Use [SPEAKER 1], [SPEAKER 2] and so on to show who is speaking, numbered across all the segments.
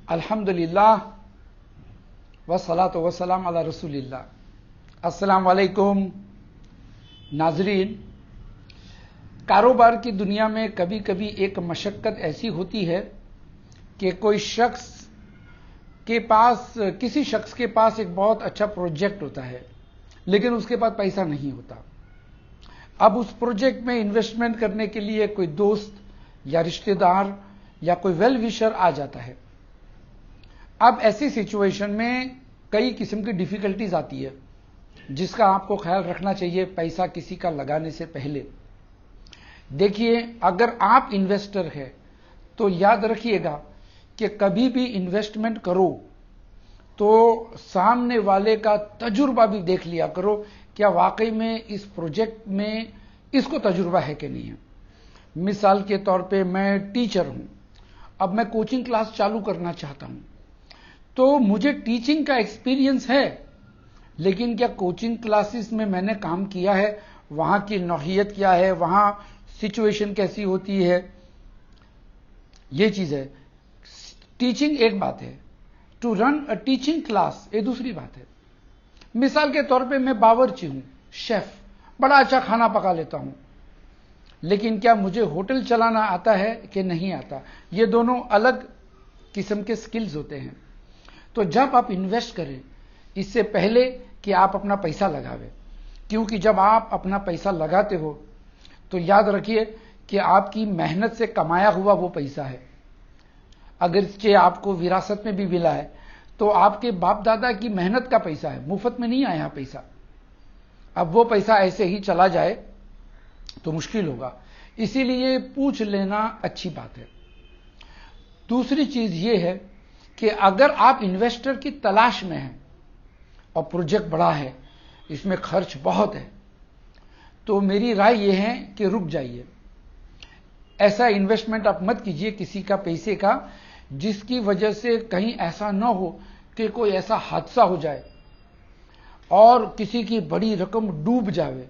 [SPEAKER 1] अल्हम्दुलिल्लाह वस्सलातु वस्सलाम अला रसूलिल्लाह। अस्सलाम वालेकुम नाज़रीन। कारोबार की दुनिया में कभी कभी एक मशक्क़त ऐसी होती है कि किसी शख्स के पास एक बहुत अच्छा प्रोजेक्ट होता है, लेकिन उसके पास पैसा नहीं होता। अब उस प्रोजेक्ट में इन्वेस्टमेंट करने के लिए कोई दोस्त या रिश्तेदार या कोई वेल विशर आ जाता है। अब ऐसी सिचुएशन में कई किस्म की डिफिकल्टीज आती है, जिसका आपको ख्याल रखना चाहिए पैसा किसी का लगाने से पहले। देखिए, अगर आप इन्वेस्टर हैं तो याद रखिएगा कि कभी भी इन्वेस्टमेंट करो तो सामने वाले का तजुर्बा भी देख लिया करो, क्या वाकई में इस प्रोजेक्ट में इसको तजुर्बा है कि नहीं है। मिसाल के तौर पे मैं टीचर हूं, अब मैं कोचिंग क्लास चालू करना चाहता हूं, तो मुझे टीचिंग का एक्सपीरियंस है, लेकिन क्या कोचिंग क्लासेस में मैंने काम किया है, वहां की नौहियत क्या है, वहां सिचुएशन कैसी होती है, ये चीज है। टीचिंग एक बात है, to run a teaching class ये दूसरी बात है। मिसाल के तौर पे मैं बावर्ची हूं, शेफ, बड़ा अच्छा खाना पका लेता हूं, लेकिन क्या मुझे होटल चलाना आता है कि नहीं आता, ये दोनों अलग किस्म के स्किल्स होते हैं। तो जब आप इन्वेस्ट करें, इससे पहले कि आप अपना पैसा लगावें, क्योंकि जब आप अपना पैसा लगाते हो तो याद रखिए कि आपकी मेहनत से कमाया हुआ वो पैसा है। अगर इससे आपको विरासत में भी मिला है तो आपके बाप दादा की मेहनत का पैसा है, मुफ्त में नहीं आया पैसा। अब वो पैसा ऐसे ही चला जाए तो मुश्किल होगा, इसीलिए पूछ लेना अच्छी बात है। दूसरी चीज ये है कि अगर आप इन्वेस्टर की तलाश में हैं और प्रोजेक्ट बड़ा है, इसमें खर्च बहुत है, तो मेरी राय यह है कि रुक जाइए। ऐसा इन्वेस्टमेंट आप मत कीजिए किसी का पैसे का जिसकी वजह से कहीं ऐसा न हो कि कोई ऐसा हादसा हो जाए और किसी की बड़ी रकम डूब जावे,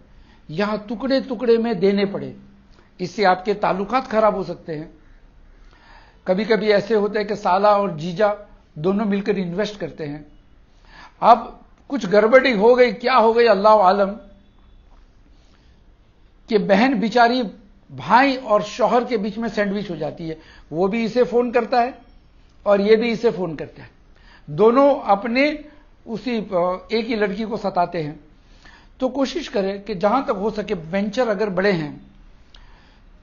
[SPEAKER 1] यहां टुकड़े टुकड़े में देने पड़े। इससे आपके ताल्लुकात खराब हो सकते हैं। कभी कभी ऐसे होते हैं कि साला और जीजा दोनों मिलकर इन्वेस्ट करते हैं। अब कुछ गड़बड़ी हो गई, क्या हो गई अल्लाह आलम, कि बहन बिचारी भाई और शौहर के बीच में सैंडविच हो जाती है। वो भी इसे फोन करता है और ये भी इसे फोन करता है, दोनों अपने उसी एक ही लड़की को सताते हैं। तो कोशिश करें कि जहां तक हो सके वेंचर अगर बड़े हैं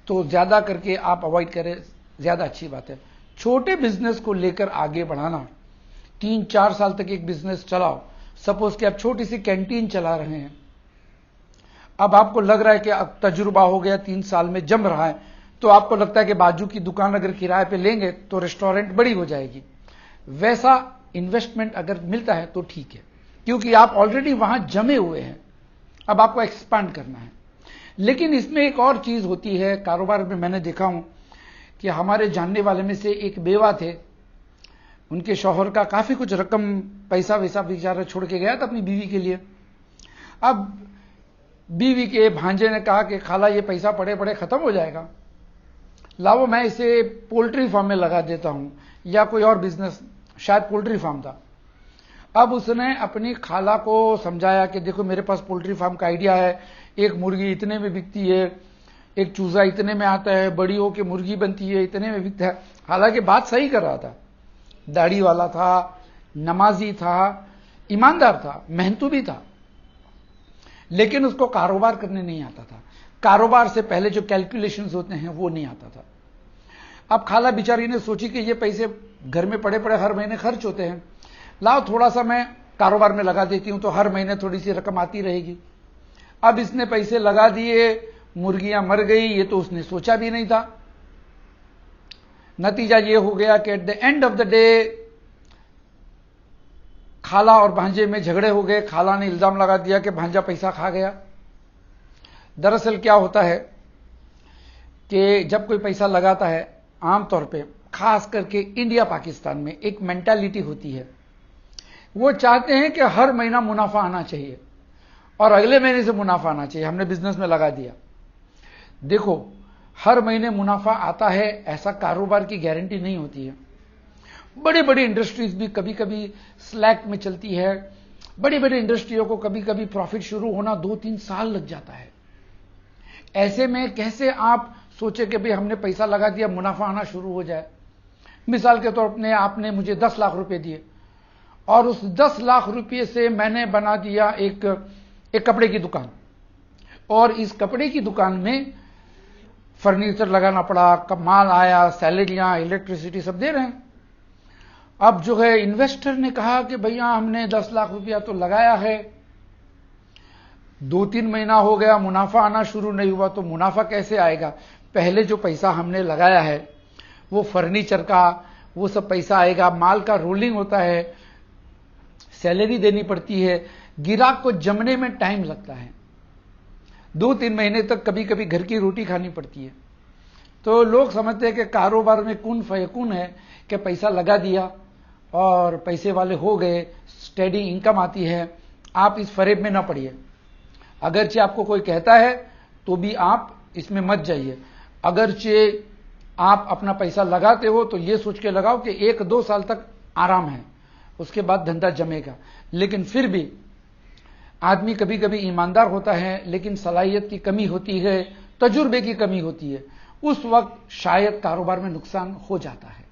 [SPEAKER 1] तो ज्यादा करके आप अवॉइड करें, ज्यादा अच्छी बात है। छोटे बिजनेस को लेकर आगे बढ़ाना, 3-4 साल तक एक बिजनेस चलाओ। सपोज कि आप छोटी सी कैंटीन चला रहे हैं, अब आपको लग रहा है कि अब तजुर्बा हो गया, 3 साल में जम रहा है, तो आपको लगता है कि बाजू की दुकान अगर किराए पे लेंगे तो रेस्टोरेंट बड़ी हो जाएगी। वैसा इन्वेस्टमेंट अगर मिलता है तो ठीक है, क्योंकि आप ऑलरेडी वहां जमे हुए हैं, अब आपको एक्सपांड करना है। लेकिन इसमें एक और चीज होती है कारोबार में, मैंने देखा हूं कि हमारे जानने वाले में से एक बेवा थे, उनके शौहर का काफी कुछ रकम पैसा वैसा बेचारा छोड़ के गया था अपनी बीवी के लिए। अब बीवी के भांजे ने कहा कि खाला ये पैसा पड़े पड़े खत्म हो जाएगा, लाओ मैं इसे पोल्ट्री फार्म में लगा देता हूं, या कोई और बिजनेस, शायद पोल्ट्री फार्म था। अब उसने अपनी खाला को समझाया कि देखो मेरे पास पोल्ट्री फार्म का आइडिया है, एक मुर्गी इतने में बिकती है, एक चूजा इतने में आता है, बड़ी हो के मुर्गी बनती है इतने में बिकता है। हालांकि बात सही कर रहा था, दाढ़ी वाला था, नमाजी था, ईमानदार था, मेहनतू भी था, लेकिन उसको कारोबार करने नहीं आता था। कारोबार से पहले जो कैलकुलेशंस होते हैं वो नहीं आता था। अब खाला बिचारी ने सोची कि ये पैसे घर में पड़े पड़े हर महीने खर्च होते हैं, लाओ थोड़ा सा मैं कारोबार में लगा देती हूं तो हर महीने थोड़ी सी रकम आती रहेगी। अब इसने पैसे लगा दिए, मुर्गियां मर गई, ये तो उसने सोचा भी नहीं था। नतीजा ये हो गया कि at the end of the day खाला और भांजे में झगड़े हो गए। खाला ने इल्जाम लगा दिया कि भांजा पैसा खा गया। दरअसल क्या होता है कि जब कोई पैसा लगाता है, आमतौर पे खास करके इंडिया पाकिस्तान में एक मेंटालिटी होती है, वो चाहते हैं कि हर महीना मुनाफा आना चाहिए और अगले महीने से मुनाफा आना चाहिए। हमने बिजनेस में लगा दिया, देखो हर महीने मुनाफा आता है ऐसा कारोबार की गारंटी नहीं होती है। बड़ी बड़ी इंडस्ट्रीज भी कभी कभी स्लैक में चलती है, बड़ी बड़ी इंडस्ट्रियों को कभी कभी प्रॉफिट शुरू होना 2-3 साल लग जाता है। ऐसे में कैसे आप सोचे कि भाई हमने पैसा लगा दिया, मुनाफा आना शुरू हो जाए। मिसाल के तौर पर आपने मुझे 10 लाख रुपए दिए और उस 10 लाख रुपए से मैंने बना दिया एक कपड़े की दुकान, और इस कपड़े की दुकान में फर्नीचर लगाना पड़ा, माल आया, सैलरियां, इलेक्ट्रिसिटी सब दे रहे हैं। अब जो है इन्वेस्टर ने कहा कि भैया हमने 10 लाख रुपया तो लगाया है, 2-3 महीना हो गया, मुनाफा आना शुरू नहीं हुआ, तो मुनाफा कैसे आएगा? पहले जो पैसा हमने लगाया है वो फर्नीचर का, वो सब पैसा आएगा, माल का रोलिंग होता है, सैलरी देनी पड़ती है, गिराक को जमने में टाइम लगता है, 2-3 महीने तक कभी कभी घर की रोटी खानी पड़ती है। तो लोग समझते हैं कि कारोबार में कुन फयकुन है कि पैसा लगा दिया और पैसे वाले हो गए, स्टेडी इनकम आती है। आप इस फरेब में ना पड़िए। अगरचे आपको कोई कहता है तो भी आप इसमें मत जाइए। अगरचे आप अपना पैसा लगाते हो तो ये सोच के लगाओ कि 1-2 साल तक आराम है, उसके बाद धंधा जमेगा। लेकिन फिर भी आदमी कभी कभी ईमानदार होता है, लेकिन सलाहियत की कमी होती है, तजुर्बे की कमी होती है, उस वक्त शायद कारोबार में नुकसान हो जाता है।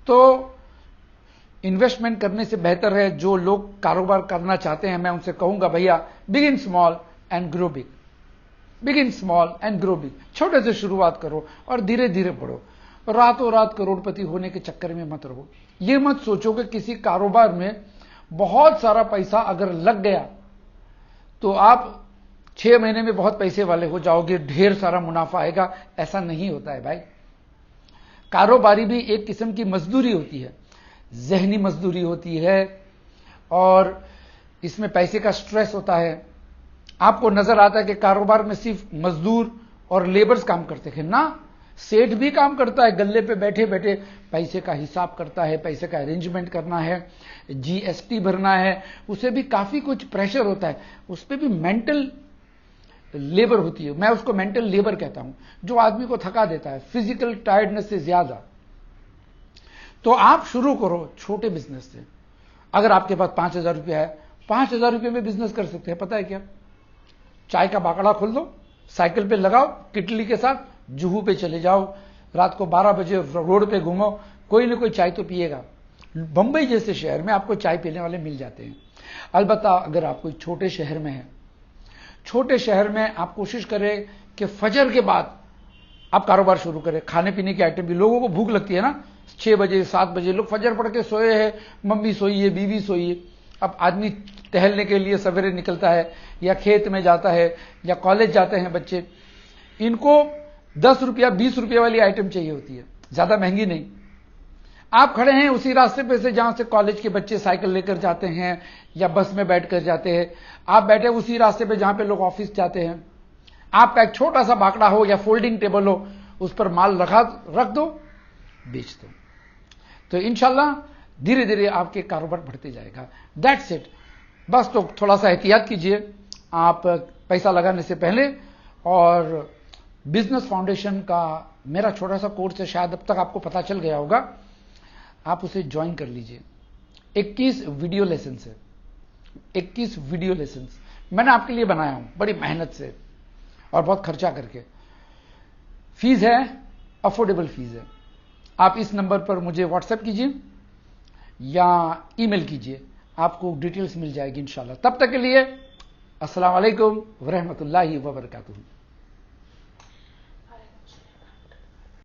[SPEAKER 1] तो इन्वेस्टमेंट करने से बेहतर है, जो लोग कारोबार करना चाहते हैं मैं उनसे कहूंगा भैया begin small and grow big, begin small and grow big. छोटे से शुरुआत करो और धीरे धीरे बढ़ो। रातों रात करोड़पति होने के चक्कर में मत रहो। ये मत सोचो कि किसी कारोबार में बहुत सारा पैसा अगर लग गया तो आप 6 महीने में बहुत पैसे वाले हो जाओगे, ढेर सारा मुनाफा आएगा। ऐसा नहीं होता है भाई। कारोबारी भी एक किस्म की मजदूरी होती है, जहनी मजदूरी होती है, और इसमें पैसे का स्ट्रेस होता है। आपको नजर आता है कि कारोबार में सिर्फ मजदूर और लेबर्स काम करते हैं ना, सेठ भी काम करता है, गल्ले पे बैठे बैठे पैसे का हिसाब करता है, पैसे का अरेंजमेंट करना है, जीएसटी भरना है, उसे भी काफी कुछ प्रेशर होता है, उस पर भी मेंटल लेबर होती है। मैं उसको मेंटल लेबर कहता हूं, जो आदमी को थका देता है, फिजिकल टायर्डनेस से ज्यादा। तो आप शुरू करो छोटे बिजनेस से। अगर आपके पास 5,000 रुपया है, 5,000 रुपये में बिजनेस कर सकते हैं। पता है क्या? चाय का बाकड़ा खोल दो, साइकिल पे लगाओ, किटली के साथ जुहू पे चले जाओ, रात को 12 बजे रोड पे घूमो, कोई ना कोई चाय तो पिएगा। बंबई जैसे शहर में आपको चाय पीने वाले मिल जाते हैं। अलबत्ता अगर आप कोई छोटे शहर में हैं, छोटे शहर में आप कोशिश करें कि फजर के बाद आप कारोबार शुरू करें। खाने पीने की आइटम भी, लोगों को भूख लगती है ना, 6 बजे 7 बजे लोग फजर पढ़ के सोए हैं, मम्मी सोई है, बीवी सोई है। अब आदमी टहलने के लिए सवेरे निकलता है, या खेत में जाता है, या कॉलेज जाते हैं बच्चे, इनको 10 रुपया 20 रुपये वाली आइटम चाहिए होती है, ज्यादा महंगी नहीं। आप खड़े हैं उसी रास्ते पे से जहां से कॉलेज के बच्चे साइकिल लेकर जाते हैं या बस में बैठकर जाते हैं, आप बैठे उसी रास्ते पे जहां पे लोग ऑफिस जाते हैं। आपका एक छोटा सा बाकड़ा हो या फोल्डिंग टेबल हो, उस पर माल रख दो, बेच दो, तो इंशाल्लाह धीरे धीरे आपके कारोबार बढ़ते जाएगा। That's it. बस तो थोड़ा सा एहतियात कीजिए आप पैसा लगाने से पहले। और बिजनेस फाउंडेशन का मेरा छोटा सा कोर्स है, शायद अब तक आपको पता चल गया होगा, आप उसे ज्वाइन कर लीजिए। 21 वीडियो लेसन है, 21 वीडियो लेसन मैंने आपके लिए बनाया हूं, बड़ी मेहनत से और बहुत खर्चा करके। फीस है, अफोर्डेबल फीस है। आप इस नंबर पर मुझे व्हाट्सएप कीजिए या ईमेल कीजिए, आपको डिटेल्स मिल जाएगी इंशाल्लाह। तब तक के लिए अस्सलाम वालेकुम व रहमतुल्लाहि व बरकातुहू।